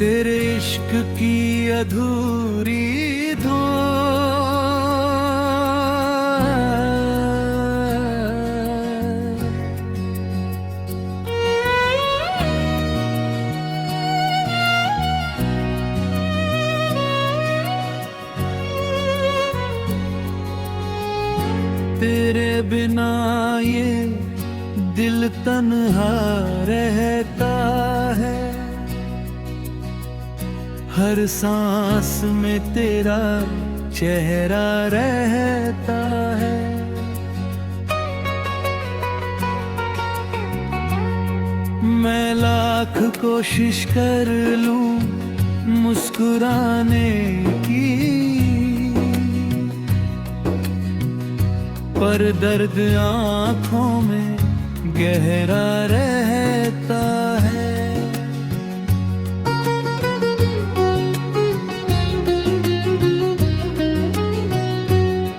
तेरे इश्क की अधूरी तेरे बिना ये दिल तन्हा रहता है, हर सांस में तेरा चेहरा रहता है। मैं लाख कोशिश कर लूं मुस्कुराने की, पर दर्द आँखों में गहरा रहता है।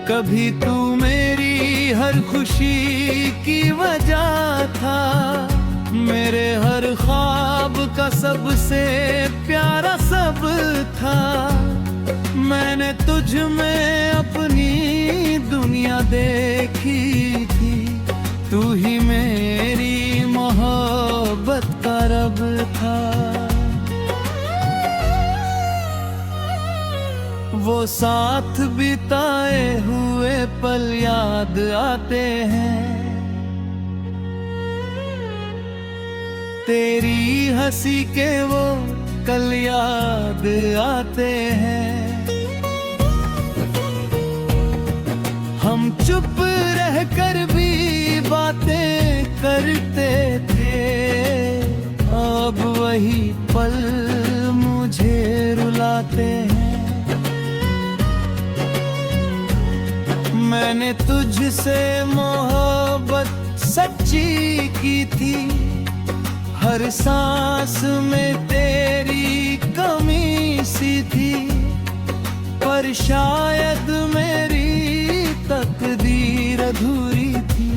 कभी तू मेरी हर खुशी की वजह था, मेरे हर ख्वाब का सबसे प्यारा सब था। मैंने तुझ में अपनी दुनिया देखी थी, तू ही मेरी मोहब्बत का रब था। वो साथ बिताए हुए पल याद आते हैं, तेरी हंसी के वो कल याद आते हैं। हम चुप रहकर भी बातें करते थे, अब वही पल मुझे रुलाते हैं। मैंने तुझसे मोहब्बत सच्ची की थी, हर सांस में तेरी कमी सी थी, पर शायद मेरी तकदीर अधूरी थी,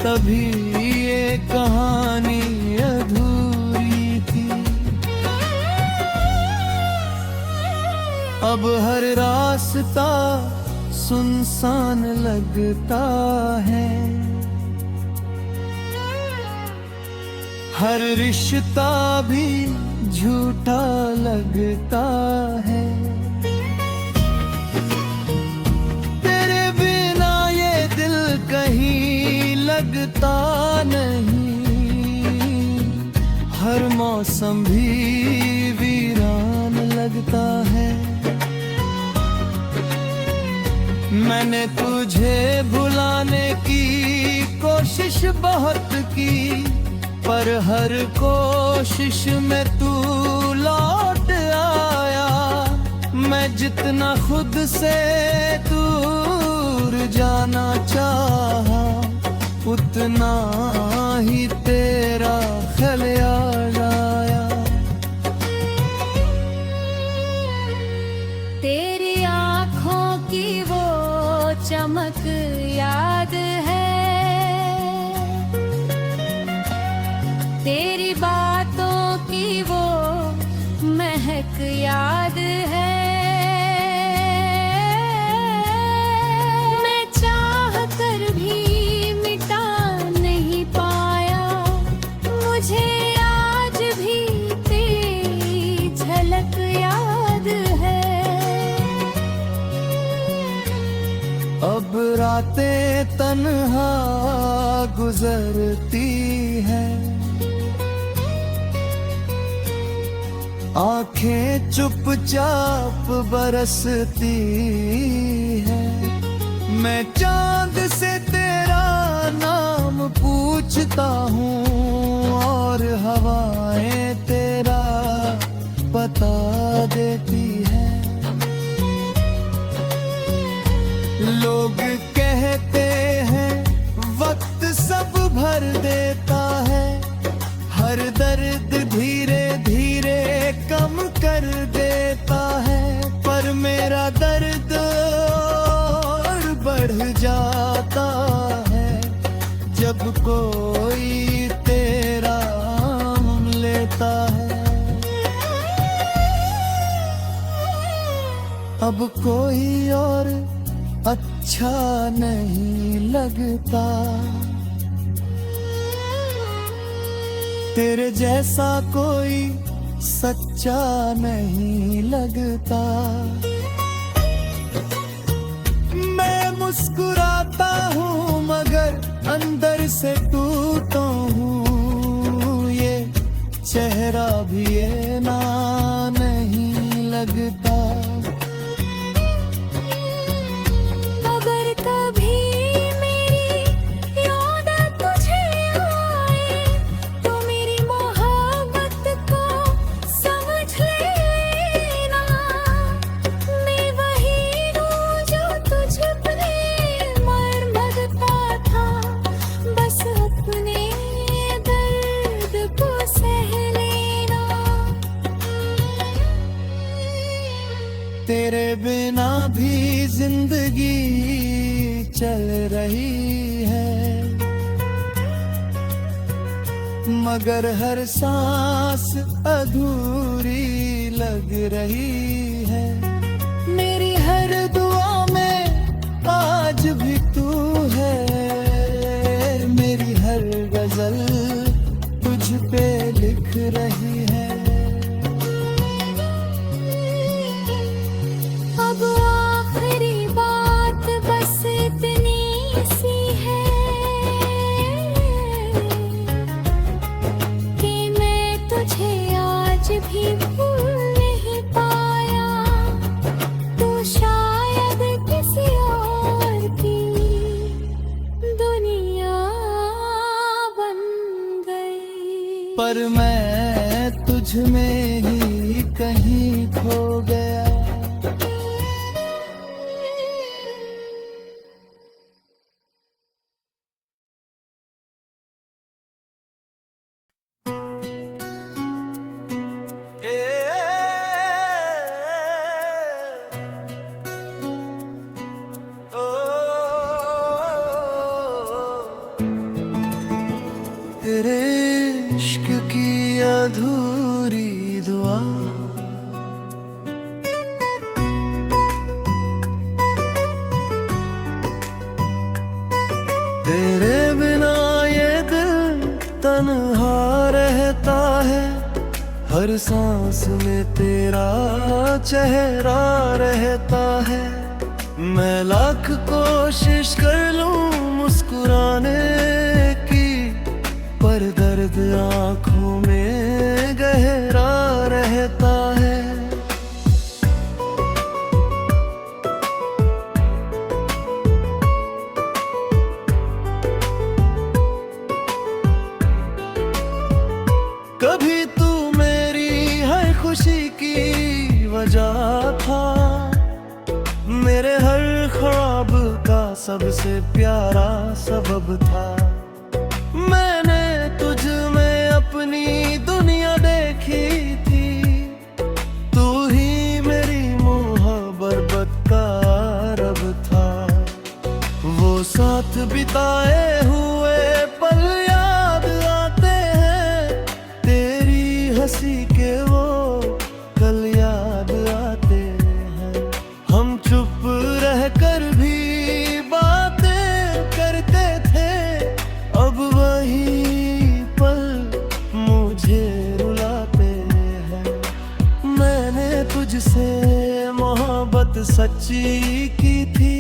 तभी ये कहानी अधूरी थी। अब हर रास्ता सुनसान लगता है, हर रिश्ता भी झूठा लगता है। तेरे बिना ये दिल कहीं लगता नहीं, हर मौसम भी वीरान लगता है। मैंने तुझे भुलाने की कोशिश बहुत की, पर हर कोशिश में तू लौट आया। मैं जितना खुद से दूर जाना चाहा, उतना ही तेरा ख्याल आया। तेरी आँखों की वो चमक याद है, तेरी बातों की वो महक याद है। मैं चाह कर भी मिटा नहीं पाया, मुझे आज भी तेरी झलक याद है। अब रातें तन्हा गुजरती है, आंखें चुपचाप बरसती है। मैं चांद से तेरा नाम पूछता हूँ, और हवाएं तेरा पता देती है। लोग कहते हैं वक्त सब भर देता है, हर दर्द धीरे धीरे कम कर देता है। पर मेरा दर्द और बढ़ जाता है, जब कोई तेरा नाम लेता है। अब कोई और अच्छा नहीं लगता। तेरे जैसा कोई सच्चा नहीं लगता। मैं मुस्कुराता हूँ मगर अंदर से टूटा हूँ। ये चेहरा भी ये ना नहीं लगता। अगर कभी मेरी याद तुझे आए तो मेरी मोहब्बत को समझ लेना। मैं वही हूँ जो तुझ पे मर मरता था, बस अपने दर्द को सह लेना। तेरे बिना भी जिंदगी चल रही है, मगर हर सांस अधूरी लग रही है। मेरी हर दुआ में आज भी तू है। मेरी हर गजल तुझ पे लिख रही है। अब आखिरी बात बस इतनी सी है कि मैं तुझे आज भी भूल नहीं पाया। तू शायद किसी और की दुनिया बन गई, पर मैं तुझ में ही कहीं खो गया। तेरे इश्क की अधूरी दुआ, तेरे बिना ये दिल तन्हा रहता है। हर सांस में तेरा चेहरा रहता है। मैं लाख कोशिश कर लूं मुस्कुराने की, पर दर्द आंखों में गहरा रहता है। कभी तू मेरी हर खुशी की वजह था। मेरे हर ख्वाब का सबसे प्यारा सबब था। मैंने तुझ में अपनी दुनिया देखी थी। तू ही मेरी मोहब्बत का रब था। वो साथ बिताए हुए पल याद आते हैं। तेरी हंसी के वो कल याद आते हैं। हम चुप रहकर भी बातें करते थे। अब वही पल मुझे रुलाते हैं। मैंने तुझसे मोहब्बत सच्ची की थी।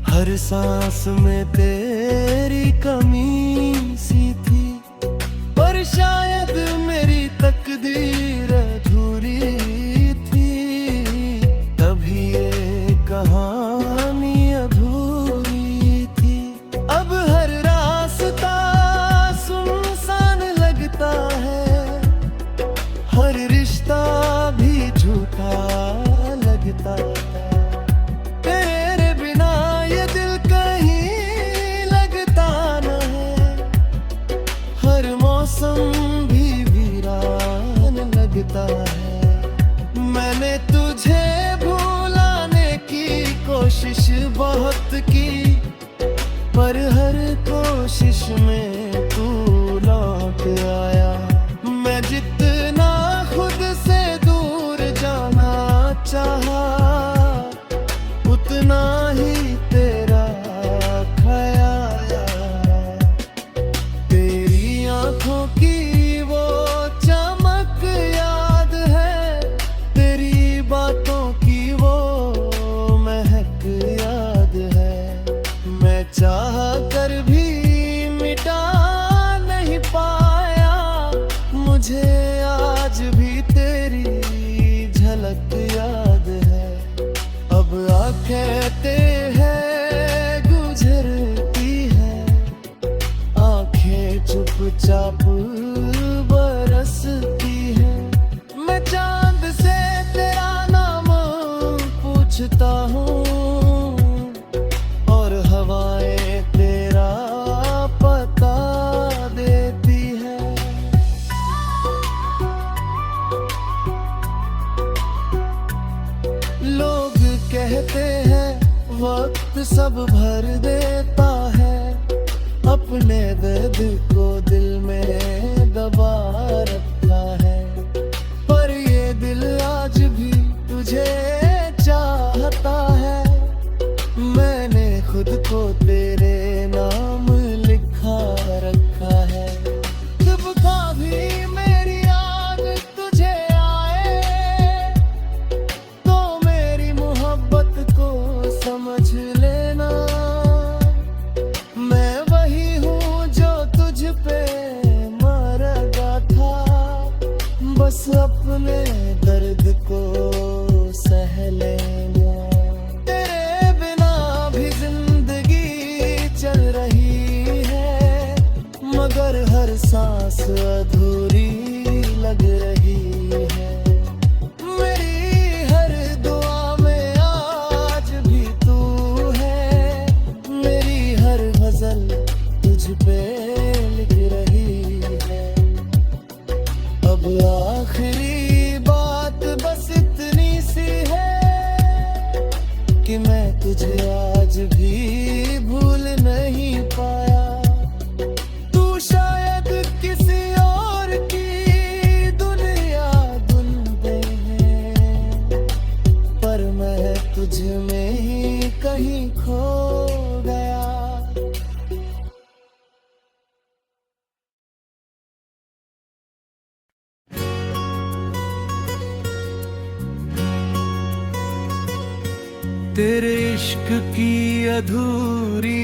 हर सांस में तेरी कमी सी थी। पर शायद मेरी तकदीर अधूरी थी। तभी ये कहानी अधूरी थी। अब हर रास्ता सुनसान लगता है। हर रिश्ता भी झूठा लगता है। तेरे बिना ये दिल कहीं चुपचाप बरसती है। मैं चांद से तेरा नाम पूछता हूँ और हवाएं तेरा पता देती है। लोग कहते हैं वक्त सब भर देता है, अपने दर्द को दिल में दबा रखा है। पर ये दिल आज भी तुझे चाहता है, मैंने खुद को तेरे नाम लिखा रखा है। जब कभी मेरी याद तुझे आए तो मेरी मोहब्बत को समझ लेना, मैं वही हूँ जो तुझ पे मरदा था। बस अपने दर्द को सह लेना। तेरे बिना भी जिंदगी चल रही है, मगर हर सांस अधूरी लग रही है। मेरी हर दुआ में आज भी तू है, मेरी हर गजल तुझ पे लिख रही है। अब आखिरी बात बस इतनी सी है कि मैं तुझे आज भी भूल नहीं पाया। तू शायद किसी और की दुनिया ढूंढते हैं, पर मैं तुझ में ही कहीं खो गया। तेरे इश्क की अधूरी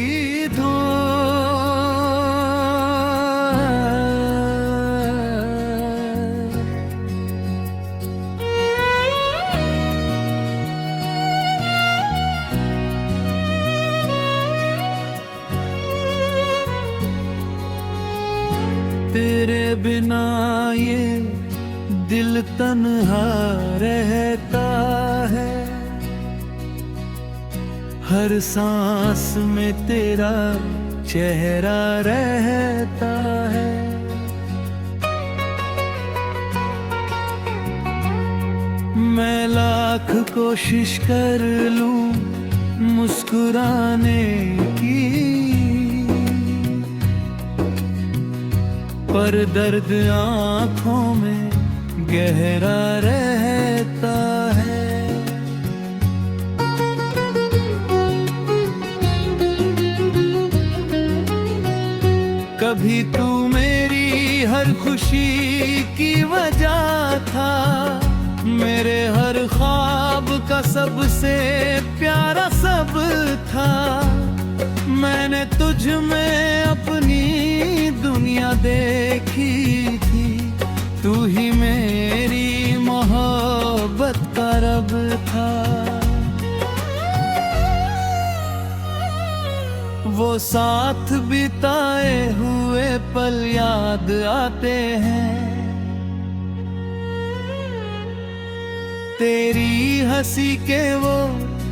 तेरे बिना ये दिल तन्हा रहता है। हर सांस में तेरा चेहरा रहता है। मैं लाख कोशिश कर लूं मुस्कुराने की, पर दर्द आंखों में गहरा रहता है। कभी तू मेरी हर खुशी की वजह था, मेरे हर ख्वाब का सबसे प्यारा सब था। मैंने तुझ में अपनी दुनिया देखी थी, तू ही मेरी मोहब्बत का रब था। वो साथ बिताए हुए पल याद आते हैं, तेरी हंसी के वो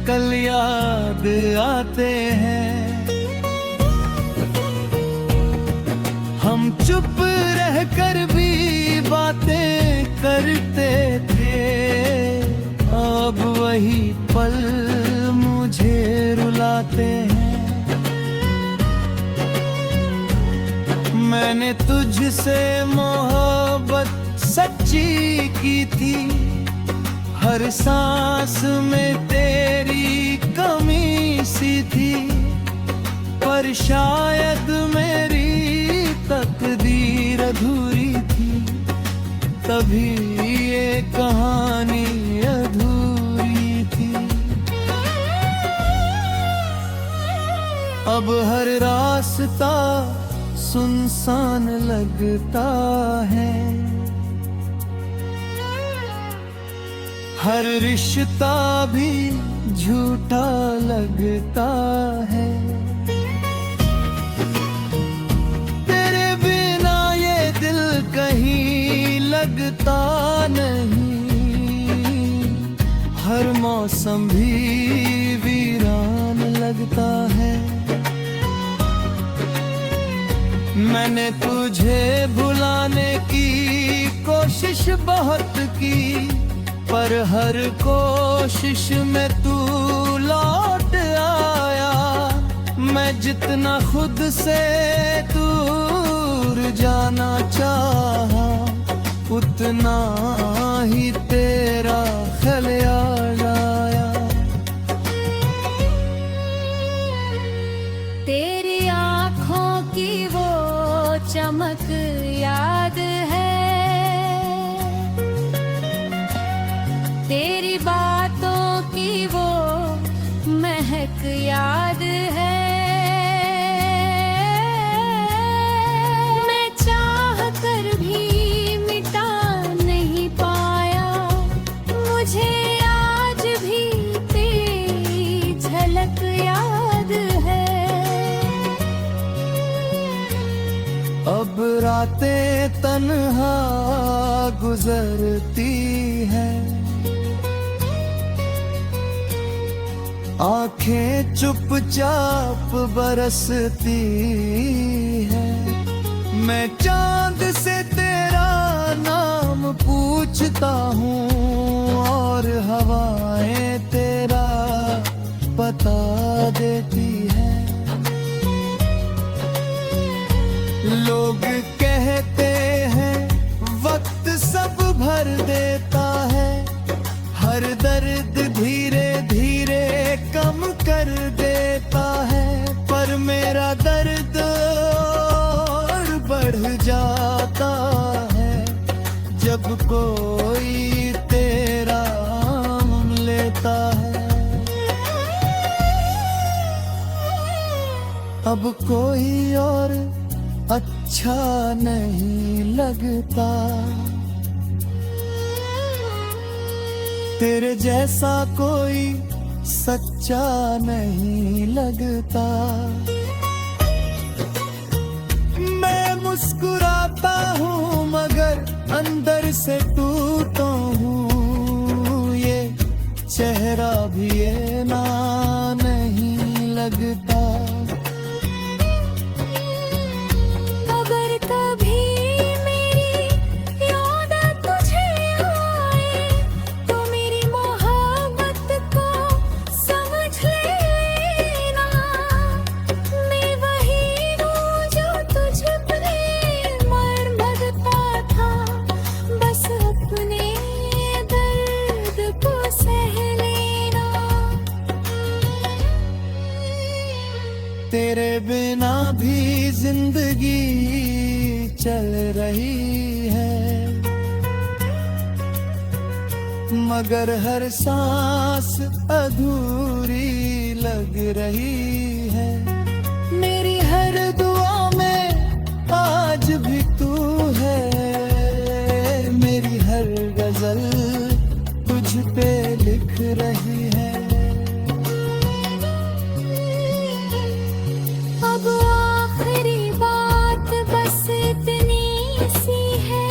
कल याद आते हैं। हम चुप रहकर भी बातें करते थे, अब वही पल मुझे रुलाते हैं। मैंने तुझसे मोहब्बत सच्ची की थी, हर सांस में तेरी कमी सी थी। पर शायद मेरी तकदीर अधूरी थी, तभी ये कहानी अधूरी थी। अब हर रास्ता सुनसान लगता है, हर रिश्ता भी झूठा लगता है। तेरे बिन मौसम भी वीरान लगता है। मैंने तुझे भुलाने की कोशिश बहुत की, पर हर कोशिश में तू लौट आया। मैं जितना खुद से दूर जाना चाहा, उतना ही तेरा ख्याल आया। तेरी आँखों की वो चमक याद है, तेरी बातों की वो महक याद है। मैं चाह कर भी मिटा नहीं पाया, मुझे आज भी तेरी झलक याद है। अब रातें तन्हा गुजरती हैं, आंखें चुपचाप बरसती हैं। मैं चांद से तेरा नाम पूछता हूँ, और हवाएं तेरा पता देती हैं। लोग कहते हैं वक्त सब भर देता है, हर दर्द धीरे धीरे कम कर देता है। पर मेरा दर्द और बढ़ जाता है, जब कोई तेरा नाम लेता है। अब कोई और अच्छा नहीं लगता, तेरे जैसा कोई सच्चा नहीं लगता। मैं मुस्कुराता हूँ मगर अंदर से टूटा हूँ, ये चेहरा भी ये ना नहीं लगता। अगर कभी मेरी याद तुझे आए, तो मेरी मोहब्बत को समझ लेना। मैं वही हूँ जो तुझ पे मरता था, बस अपने दर्द को सह लेना। तेरे बिना भी जिंदगी चल रही है, मगर हर सांस अधूरी लग रही है। मेरी हर दुआ में आज भी तू है, मेरी हर गजल तुझ पे लिख रही है। अब आखिरी बात बस इतनी सी है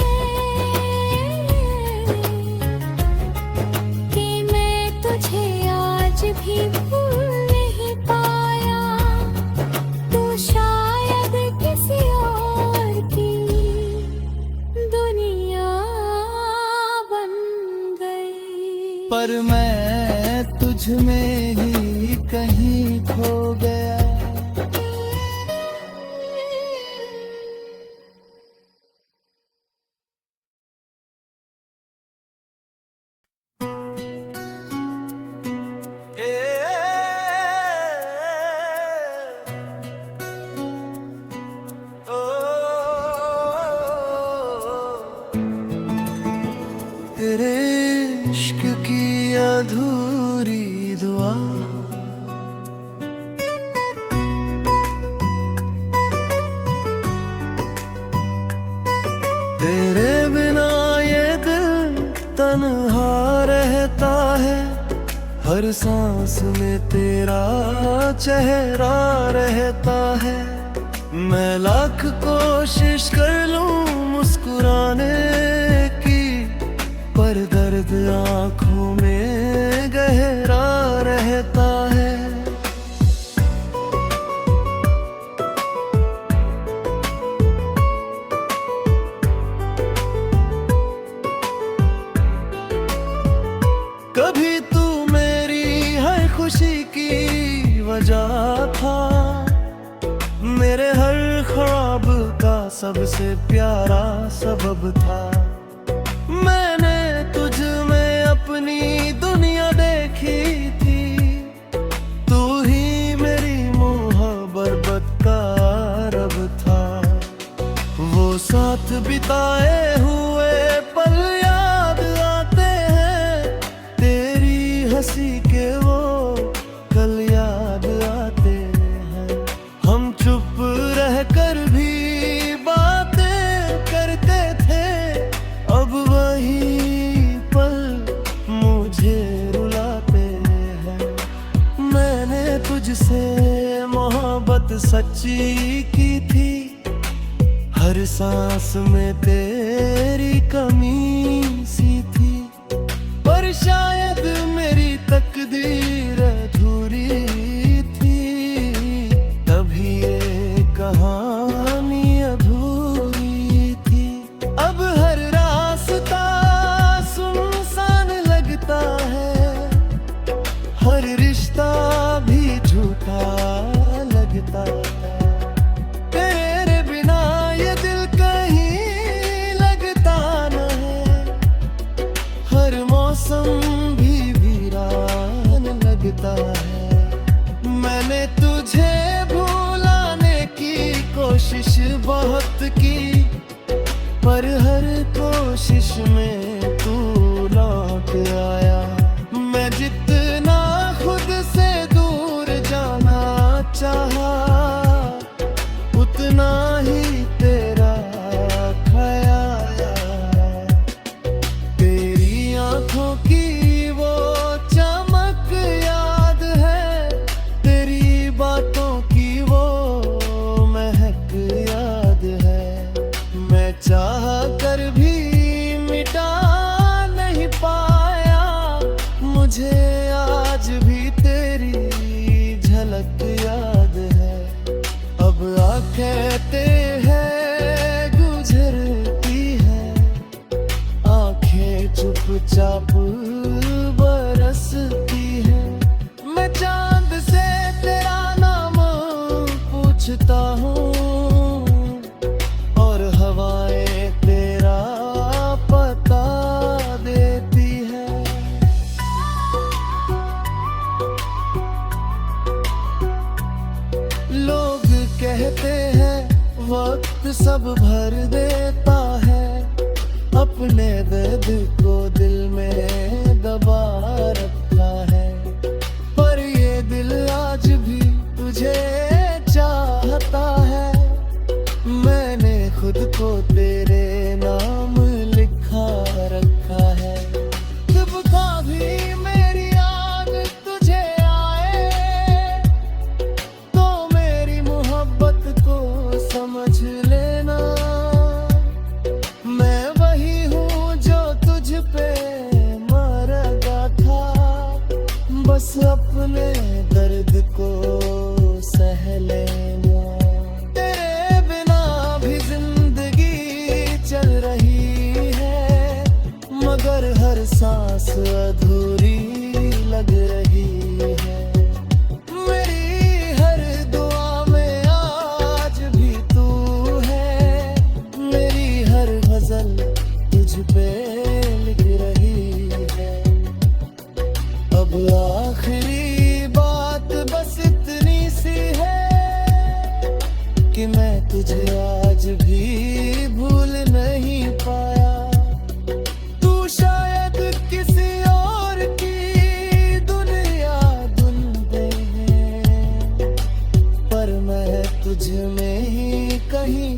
कि मैं तुझे आज भी भूल नहीं पाया। तू शायद किसी और की दुनिया बन गई, पर मैं तुझ में ही कहीं खो गया। तेरे इश्क की अधूरी दुआ, तेरे बिना ये दिल तन्हा रहता है, हर सांस में तेरा चेहरा रहता है। मैं लाख कोशिश कर लूं मुस्कुराने की, पर दर्द आंखों में गहरा गहरा रहता है। कभी तू मेरी हर खुशी की वजह था, मेरे हर ख्वाब का सबसे प्यारा सबब था। मैंने तुझ में अपनी दुनिया देखी थी, तू ही मेरी मोहब्बत का रब था। वो साथ बिताए हुए पल याद आते हैं, तेरी हंसी के वो कल याद आते हैं। हम चुप रहकर भी बातें करते थे, अब वही पल मुझे रुलाते हैं। मैंने तुझसे मोहब्बत सच्ची की थी, हर सांस में तेरी कमी सी थी। पर शायद मेरी तकदीर अधूरी थी, तभी ये कहानी अधूरी थी। अब हर रास्ता सुनसान लगता है, हर रिश्ता भी झूठा लगता है। तेरे बिना ये दिल कहीं लगता न है, हर मौसम भी वीरान लगता है। मैंने तुझे भुलाने की कोशिश बहुत की, पर हर कोशिश में तू लौट आया। मैं जितना खुद से दूर जाना चाहा, उतना ही तेरा ख्याल आया। तेरी आंखों की वो चमक याद है, तेरी बातों की वो महक याद है। मैं चाह कर भी मिटा नहीं पाया, मुझे आज भी तेरी झलक याद है। अब आँखें कहते हैं गुजरती है, आँखें चुपचाप बरसती है। मैं चांद से तेरा नाम पूछता हूँ, और हवाएं तेरा पता देती है। लोग कहते हैं वक्त सब भर देता है, अपने दर्द को दिल में दबा रखा है। पर ये दिल आज भी तुझे चाहता है, मैंने खुद को तेरे नाम लिखा रखा है। जब कभी मेरी याद तुझे आए, तो मेरी मोहब्बत को समझ लेना। मैं वही हूँ जो तुझ पे मरदा था, बस अपने दर्द को सह लेना। तेरे बिना भी जिंदगी चल रही है, मगर हर सांस अधूरी लग रही है। मेरी हर दुआ में आज भी तू है, मेरी हर गजल तुझ पे लिख रही है। अब आखिरी बात बस इतनी सी है, कि मैं तुझे आज भी भूल नहीं पाया। तू शायद किसी और की दुनिया ढूंढे है, पर मैं तुझ में ही कहीं